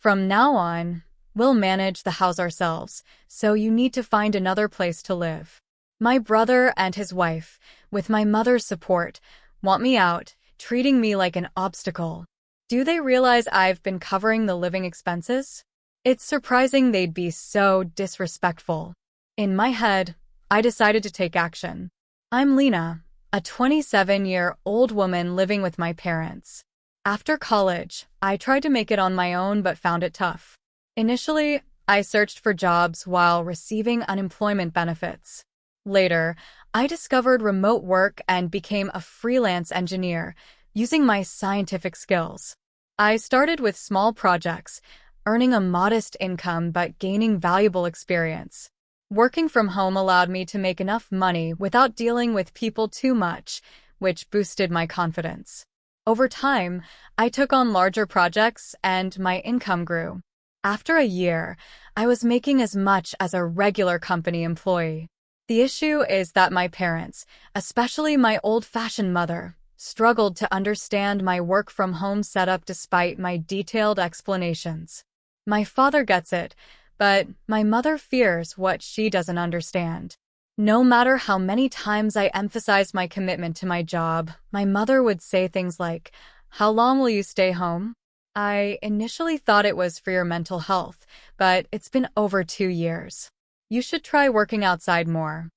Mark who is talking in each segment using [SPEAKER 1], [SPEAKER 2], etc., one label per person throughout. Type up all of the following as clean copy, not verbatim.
[SPEAKER 1] From now on, we'll manage the house ourselves, so you need to find another place to live. My brother and his wife, with my mother's support, want me out, treating me like an obstacle. Do they realize I've been covering the living expenses? It's surprising they'd be so disrespectful. In my head, I decided to take action. I'm Lena, a 27-year-old woman living with my parents. After college, I tried to make it on my own but found it tough. Initially, I searched for jobs while receiving unemployment benefits. Later, I discovered remote work and became a freelance engineer, using my scientific skills. I started with small projects, earning a modest income but gaining valuable experience. Working from home allowed me to make enough money without dealing with people too much, which boosted my confidence. Over time, I took on larger projects and my income grew. After a year, I was making as much as a regular company employee. The issue is that my parents, especially my old-fashioned mother, struggled to understand my work-from-home setup despite my detailed explanations. My father gets it, but my mother fears what she doesn't understand. No matter how many times I emphasized my commitment to my job, my mother would say things like, "How long will you stay home?" I initially thought it was for your mental health, but it's been over 2 years. You should try working outside more.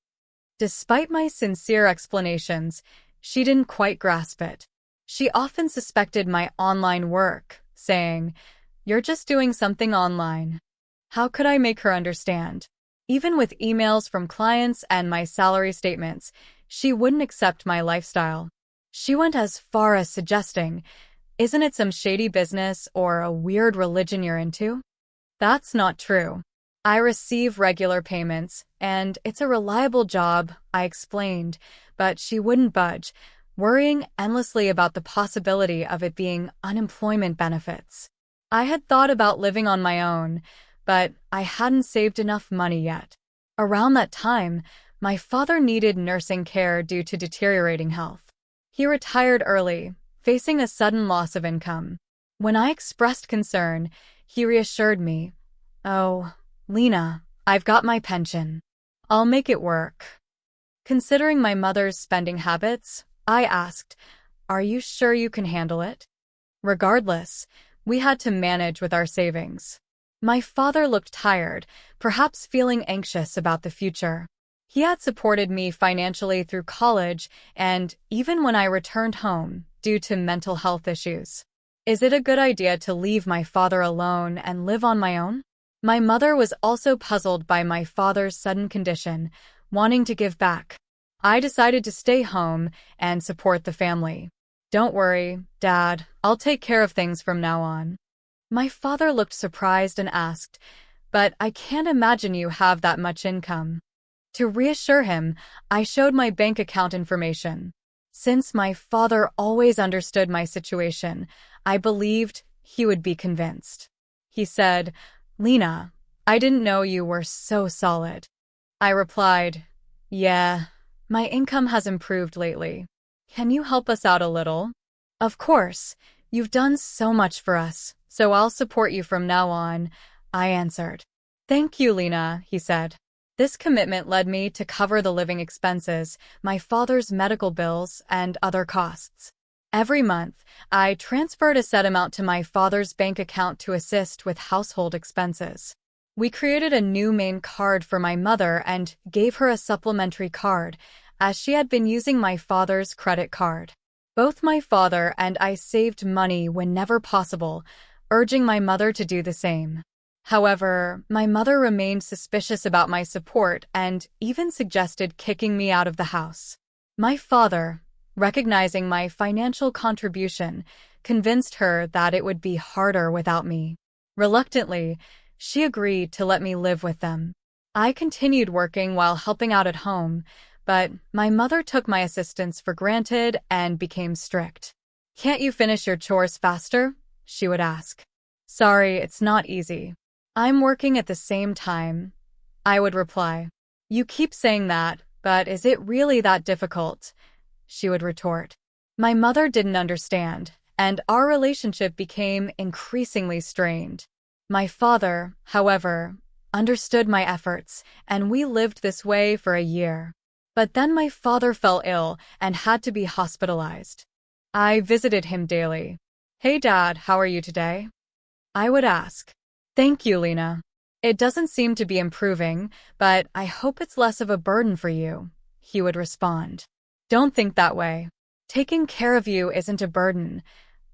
[SPEAKER 1] Despite my sincere explanations, she didn't quite grasp it. She often suspected my online work, saying, "You're just doing something online." How could I make her understand? Even with emails from clients and my salary statements, she wouldn't accept my lifestyle. She went as far as suggesting, "Isn't it some shady business or a weird religion you're into?" That's not true. I receive regular payments, and it's a reliable job, I explained, but she wouldn't budge, worrying endlessly about the possibility of it being unemployment benefits. I had thought about living on my own, but I hadn't saved enough money yet. Around that time, my father needed nursing care due to deteriorating health. He retired early, facing a sudden loss of income. When I expressed concern, he reassured me, "Oh, Lena, I've got my pension. I'll make it work." Considering my mother's spending habits, I asked, "Are you sure you can handle it?" Regardless, we had to manage with our savings. My father looked tired, perhaps feeling anxious about the future. He had supported me financially through college and even when I returned home due to mental health issues. Is it a good idea to leave my father alone and live on my own? My mother was also puzzled by my father's sudden condition, wanting to give back. I decided to stay home and support the family. "Don't worry, Dad, I'll take care of things from now on." My father looked surprised and asked, "But I can't imagine you have that much income." To reassure him, I showed my bank account information. Since my father always understood my situation, I believed he would be convinced. He said, "Lena, I didn't know you were so solid." I replied, "Yeah, my income has improved lately. Can you help us out a little?" "Of course, you've done so much for us, so I'll support you from now on," I answered. "Thank you, Lena," he said. This commitment led me to cover the living expenses, my father's medical bills, and other costs. Every month, I transferred a set amount to my father's bank account to assist with household expenses. We created a new main card for my mother and gave her a supplementary card, as she had been using my father's credit card. Both my father and I saved money whenever possible, urging my mother to do the same. However, my mother remained suspicious about my support and even suggested kicking me out of the house. My father, recognizing my financial contribution, convinced her that it would be harder without me. Reluctantly, she agreed to let me live with them. I continued working while helping out at home, but my mother took my assistance for granted and became strict. "Can't you finish your chores faster?" she would ask. "Sorry, it's not easy. I'm working at the same time," I would reply. "You keep saying that, but is it really that difficult?" she would retort. My mother didn't understand, and our relationship became increasingly strained. My father, however, understood my efforts, and we lived this way for a year. But then my father fell ill and had to be hospitalized. I visited him daily. "Hey Dad, how are you today?" I would ask. "Thank you, Lena. It doesn't seem to be improving, but I hope it's less of a burden for you," he would respond. "Don't think that way. Taking care of you isn't a burden,"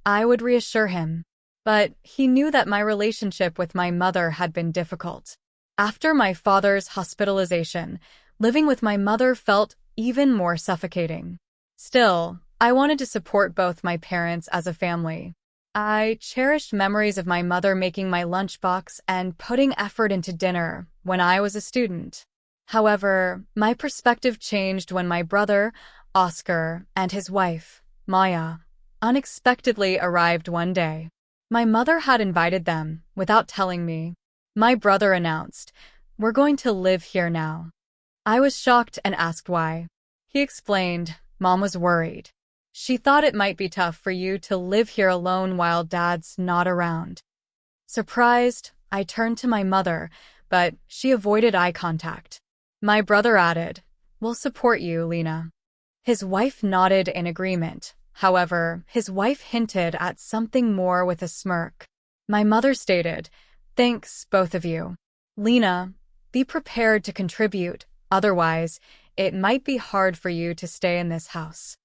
[SPEAKER 1] I would reassure him. But he knew that my relationship with my mother had been difficult. After my father's hospitalization, living with my mother felt even more suffocating. Still, I wanted to support both my parents as a family. I cherished memories of my mother making my lunchbox and putting effort into dinner when I was a student. However, my perspective changed when my brother, Oscar, and his wife, Maya, unexpectedly arrived one day. My mother had invited them without telling me. My brother announced, "We're going to live here now." I was shocked and asked why. He explained, "Mom was worried. She thought it might be tough for you to live here alone while Dad's not around." Surprised, I turned to my mother, but she avoided eye contact. My brother added, "We'll support you, Lena." His wife nodded in agreement. However, his wife hinted at something more with a smirk. My mother stated, "Thanks, both of you. Lena, be prepared to contribute, otherwise, it might be hard for you to stay in this house."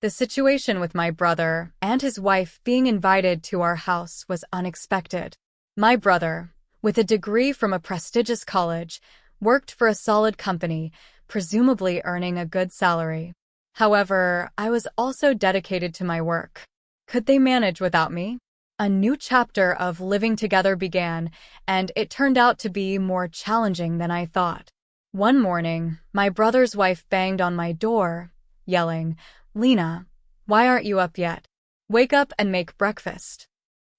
[SPEAKER 1] The situation with my brother and his wife being invited to our house was unexpected. My brother, with a degree from a prestigious college, worked for a solid company, presumably earning a good salary. However, I was also dedicated to my work. Could they manage without me? A new chapter of living together began, and it turned out to be more challenging than I thought. One morning, my brother's wife banged on my door, yelling, "Lena, why aren't you up yet? Wake up and make breakfast."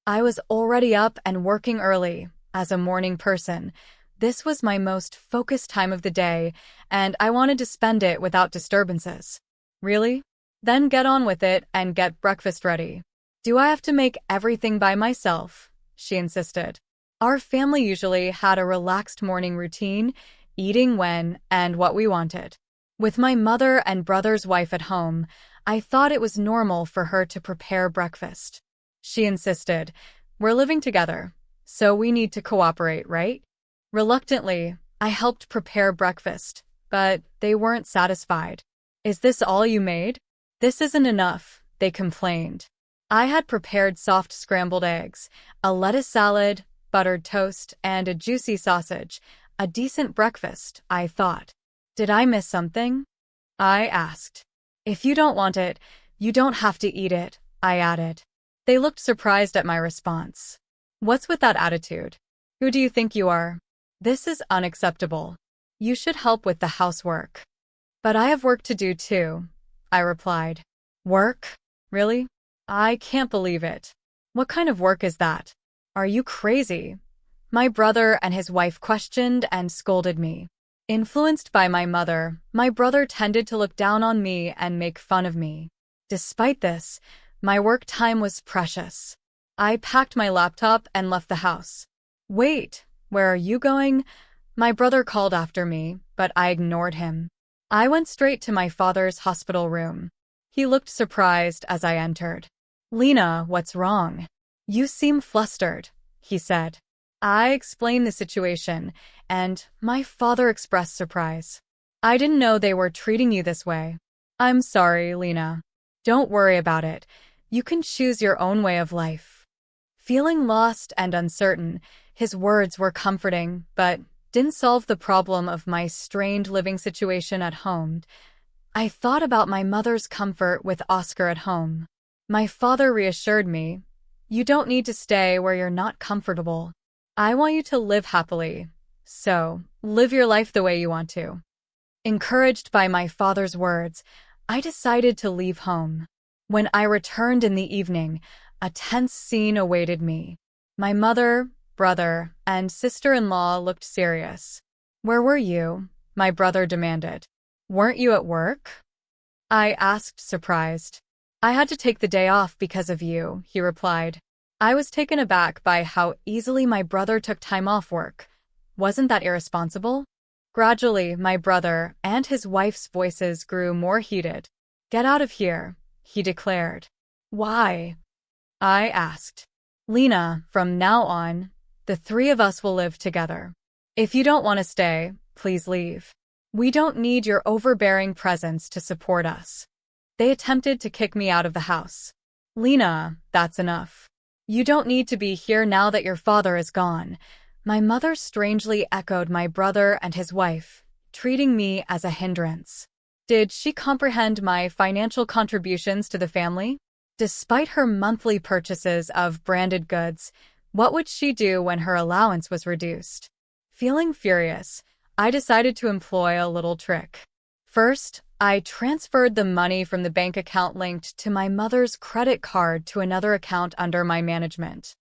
[SPEAKER 1] I was already up and working early. As a morning person, this was my most focused time of the day, and I wanted to spend it without disturbances. "Really? Then get on with it and get breakfast ready." "Do I have to make everything by myself?" she insisted. Our family usually had a relaxed morning routine, eating when and what we wanted. With my mother and brother's wife at home, I thought it was normal for her to prepare breakfast. She insisted, "We're living together, so we need to cooperate, right?" Reluctantly, I helped prepare breakfast, but they weren't satisfied. "Is this all you made?" "This isn't enough," they complained. I had prepared soft scrambled eggs, a lettuce salad, buttered toast, and a juicy sausage. A decent breakfast, I thought. Did I miss something? I asked. "If you don't want it, you don't have to eat it," I added. They looked surprised at my response. "What's with that attitude? Who do you think you are? This is unacceptable. You should help with the housework." "But I have work to do too," I replied. "Work? Really? I can't believe it. What kind of work is that? Are you crazy?" My brother and his wife questioned and scolded me. Influenced by my mother, my brother tended to look down on me and make fun of me. Despite this, my work time was precious. I packed my laptop and left the house. "Wait, where are you going?" My brother called after me, but I ignored him. I went straight to my father's hospital room. He looked surprised as I entered. "Lena, what's wrong? You seem flustered," he said. I explained the situation, and my father expressed surprise. "I didn't know they were treating you this way." "I'm sorry, Lena. Don't worry about it. You can choose your own way of life." Feeling lost and uncertain, his words were comforting, but didn't solve the problem of my strained living situation at home. I thought about my mother's comfort with Oscar at home. My father reassured me, "You don't need to stay where you're not comfortable. I want you to live happily, so live your life the way you want to." Encouraged by my father's words, I decided to leave home. When I returned in the evening, a tense scene awaited me. My mother, brother, and sister-in-law looked serious. "Where were you?" my brother demanded. "Weren't you at work?" I asked, surprised. "I had to take the day off because of you," he replied. I was taken aback by how easily my brother took time off work. Wasn't that irresponsible? Gradually, my brother and his wife's voices grew more heated. Get out of here, he declared. Why? I asked. Lena, from now on, the three of us will live together. If you don't want to stay, please leave. We don't need your overbearing presence to support us. They attempted to kick me out of the house. Lena, that's enough. You don't need to be here now that your father is gone. My mother strangely echoed my brother and his wife, treating me as a hindrance. Did she comprehend my financial contributions to the family? Despite her monthly purchases of branded goods, what would she do when her allowance was reduced? Feeling furious, I decided to employ a little trick. First, I transferred the money from the bank account linked to my mother's credit card to another account under my management.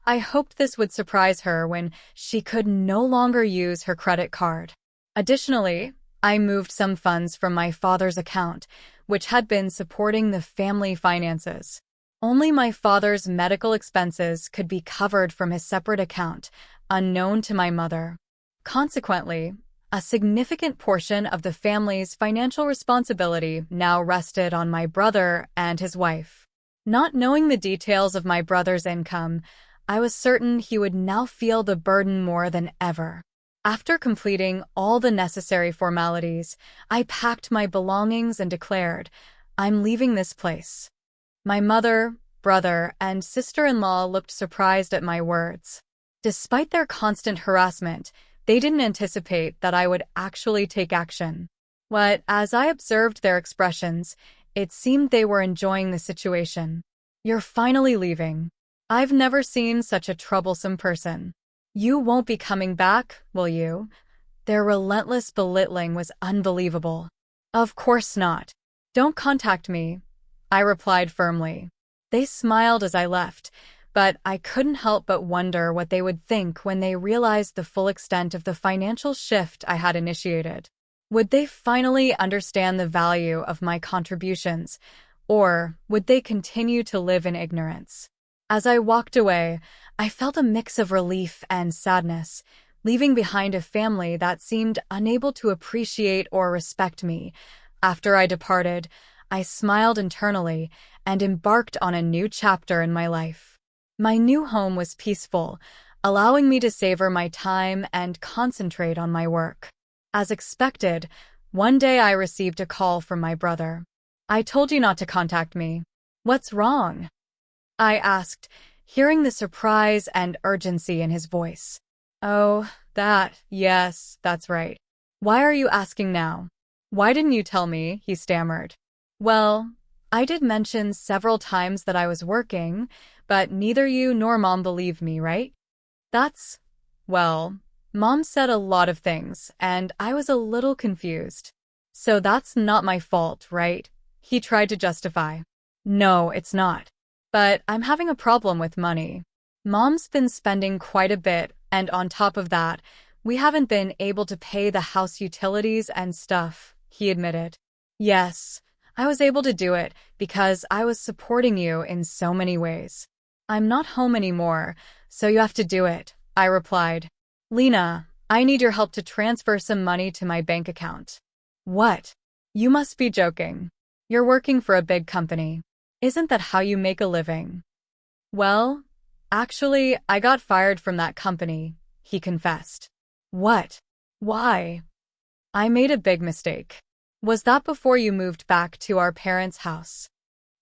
[SPEAKER 1] I hoped this would surprise her when she could no longer use her credit card. Additionally, I moved some funds from my father's account, which had been supporting the family finances. Only my father's medical expenses could be covered from his separate account, unknown to my mother. Consequently, a significant portion of the family's financial responsibility now rested on my brother and his wife. Not knowing the details of my brother's income, I was certain he would now feel the burden more than ever. After completing all the necessary formalities, I packed my belongings and declared, I'm leaving this place. My mother, brother, and sister-in-law looked surprised at my words. Despite their constant harassment, they didn't anticipate that I would actually take action. But as I observed their expressions, it seemed they were enjoying the situation. You're finally leaving. I've never seen such a troublesome person. You won't be coming back, will you? Their relentless belittling was unbelievable. Of course not. Don't contact me, I replied firmly. They smiled as I left, but I couldn't help but wonder what they would think when they realized the full extent of the financial shift I had initiated. Would they finally understand the value of my contributions, or would they continue to live in ignorance? As I walked away, I felt a mix of relief and sadness, leaving behind a family that seemed unable to appreciate or respect me. After I departed, I smiled internally and embarked on a new chapter in my life. My new home was peaceful, allowing me to savor my time and concentrate on my work. As expected, one day I received a call from my brother. I told you not to contact me. What's wrong? I asked, hearing the surprise and urgency in his voice. Oh, yes, that's right. Why are you asking now? Why didn't you tell me? He stammered. Well, I did mention several times that I was working, but neither you nor Mom believed me, right? Well, Mom said a lot of things, and I was a little confused. So that's not my fault, right? He tried to justify. No, it's not. But I'm having a problem with money. Mom's been spending quite a bit, and on top of that, we haven't been able to pay the house utilities and stuff, he admitted. Yes, I was able to do it because I was supporting you in so many ways. I'm not home anymore, so you have to do it, I replied. Lena, I need your help to transfer some money to my bank account. What? You must be joking. You're working for a big company. Isn't that how you make a living? Well, actually, I got fired from that company, he confessed. What? Why? I made a big mistake. Was that before you moved back to our parents' house?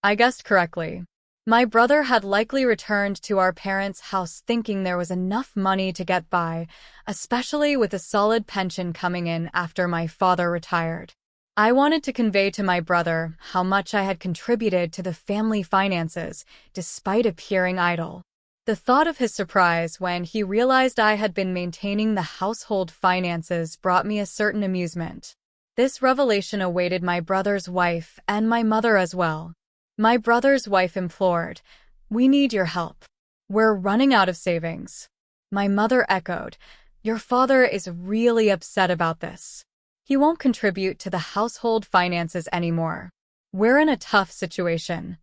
[SPEAKER 1] I guessed correctly. My brother had likely returned to our parents' house thinking there was enough money to get by, especially with a solid pension coming in after my father retired. I wanted to convey to my brother how much I had contributed to the family finances, despite appearing idle. The thought of his surprise when he realized I had been maintaining the household finances brought me a certain amusement. This revelation awaited my brother's wife and my mother as well. My brother's wife implored, "We need your help. We're running out of savings." My mother echoed, "Your father is really upset about this. He won't contribute to the household finances anymore. We're in a tough situation.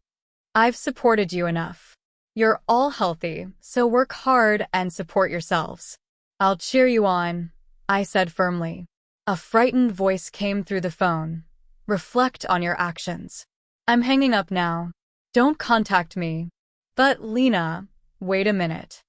[SPEAKER 1] I've supported you enough. You're all healthy, so work hard and support yourselves. I'll cheer you on, I said firmly. A frightened voice came through the phone. Reflect on your actions. I'm hanging up now. Don't contact me. But Lena, wait a minute.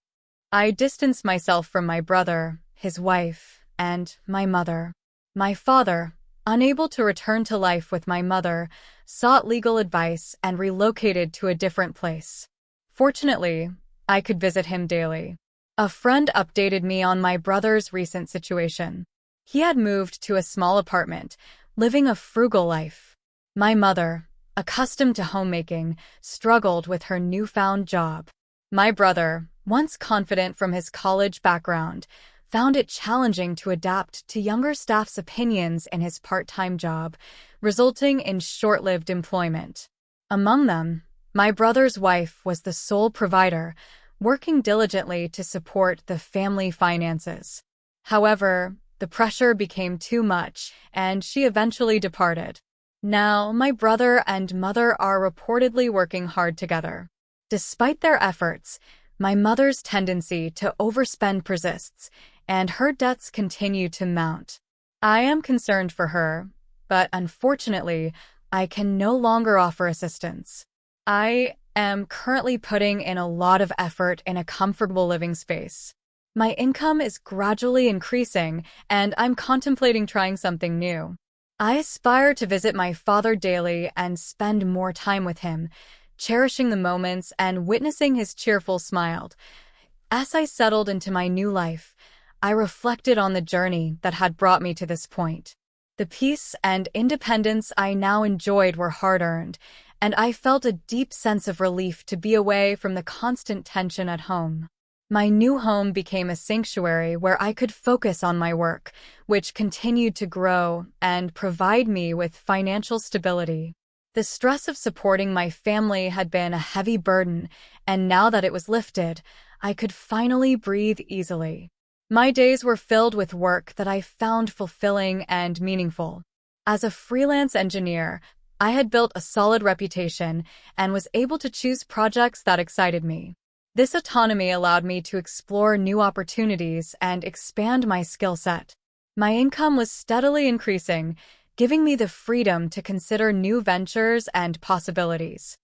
[SPEAKER 1] I distanced myself from my brother, his wife, and my mother. My father, unable to return to life with my mother, sought legal advice and relocated to a different place. Fortunately, I could visit him daily. A friend updated me on my brother's recent situation. He had moved to a small apartment, living a frugal life. My mother, accustomed to homemaking, struggled with her newfound job. My brother, once confident from his college background, found it challenging to adapt to younger staff's opinions in his part-time job, resulting in short-lived employment. Among them, my brother's wife was the sole provider, working diligently to support the family finances. However, the pressure became too much, and she eventually departed. Now, my brother and mother are reportedly working hard together. Despite their efforts, my mother's tendency to overspend persists, and her debts continue to mount. I am concerned for her, but unfortunately, I can no longer offer assistance. I am currently putting in a lot of effort in a comfortable living space. My income is gradually increasing, and I'm contemplating trying something new. I aspire to visit my father daily and spend more time with him, cherishing the moments and witnessing his cheerful smile. As I settled into my new life, I reflected on the journey that had brought me to this point. The peace and independence I now enjoyed were hard-earned, and I felt a deep sense of relief to be away from the constant tension at home. My new home became a sanctuary where I could focus on my work, which continued to grow and provide me with financial stability. The stress of supporting my family had been a heavy burden, and now that it was lifted, I could finally breathe easily. My days were filled with work that I found fulfilling and meaningful. As a freelance engineer, I had built a solid reputation and was able to choose projects that excited me. This autonomy allowed me to explore new opportunities and expand my skill set. My income was steadily increasing, giving me the freedom to consider new ventures and possibilities.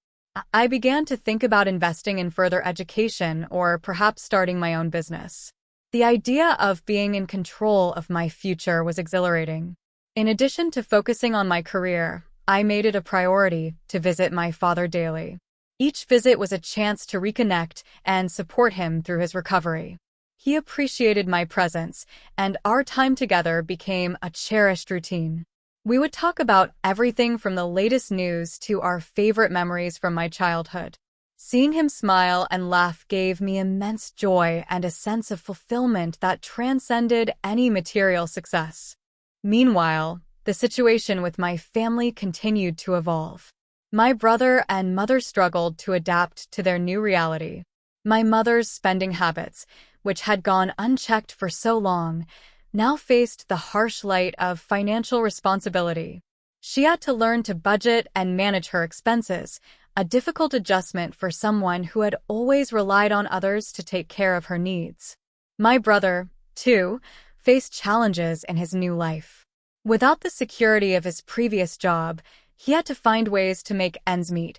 [SPEAKER 1] I began to think about investing in further education or perhaps starting my own business. The idea of being in control of my future was exhilarating. In addition to focusing on my career, I made it a priority to visit my father daily. Each visit was a chance to reconnect and support him through his recovery. He appreciated my presence, and our time together became a cherished routine. We would talk about everything from the latest news to our favorite memories from my childhood. Seeing him smile and laugh gave me immense joy and a sense of fulfillment that transcended any material success. Meanwhile, the situation with my family continued to evolve. My brother and mother struggled to adapt to their new reality. My mother's spending habits, which had gone unchecked for so long, now faced the harsh light of financial responsibility. She had to learn to budget and manage her expenses, a difficult adjustment for someone who had always relied on others to take care of her needs. My brother, too, faced challenges in his new life. Without the security of his previous job, he had to find ways to make ends meet,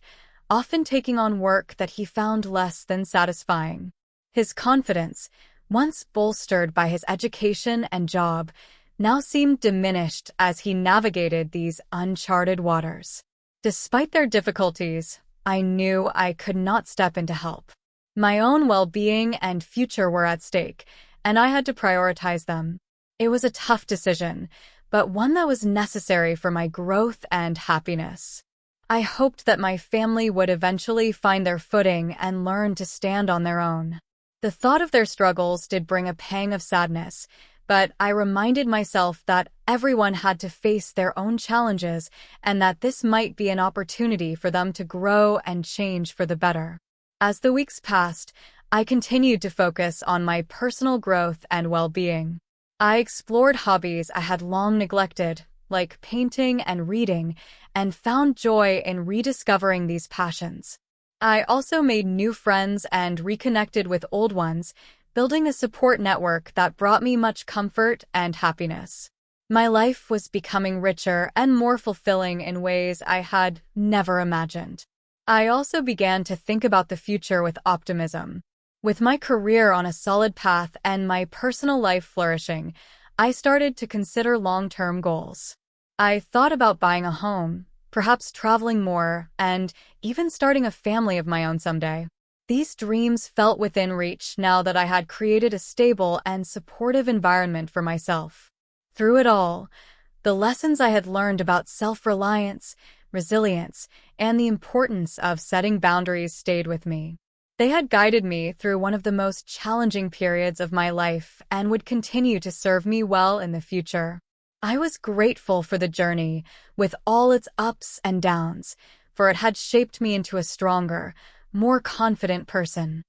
[SPEAKER 1] often taking on work that he found less than satisfying. His confidence, once bolstered by his education and job, now seemed diminished as he navigated these uncharted waters. Despite their difficulties, I knew I could not step in to help. My own well-being and future were at stake, and I had to prioritize them. It was a tough decision, but one that was necessary for my growth and happiness. I hoped that my family would eventually find their footing and learn to stand on their own. The thought of their struggles did bring a pang of sadness, but I reminded myself that everyone had to face their own challenges and that this might be an opportunity for them to grow and change for the better. As the weeks passed, I continued to focus on my personal growth and well-being. I explored hobbies I had long neglected, like painting and reading, and found joy in rediscovering these passions. I also made new friends and reconnected with old ones, building a support network that brought me much comfort and happiness. My life was becoming richer and more fulfilling in ways I had never imagined. I also began to think about the future with optimism. With my career on a solid path and my personal life flourishing, I started to consider long-term goals. I thought about buying a home, perhaps traveling more, and even starting a family of my own someday. These dreams felt within reach now that I had created a stable and supportive environment for myself. Through it all, the lessons I had learned about self-reliance, resilience, and the importance of setting boundaries stayed with me. They had guided me through one of the most challenging periods of my life and would continue to serve me well in the future. I was grateful for the journey, with all its ups and downs, for it had shaped me into a stronger, more confident person.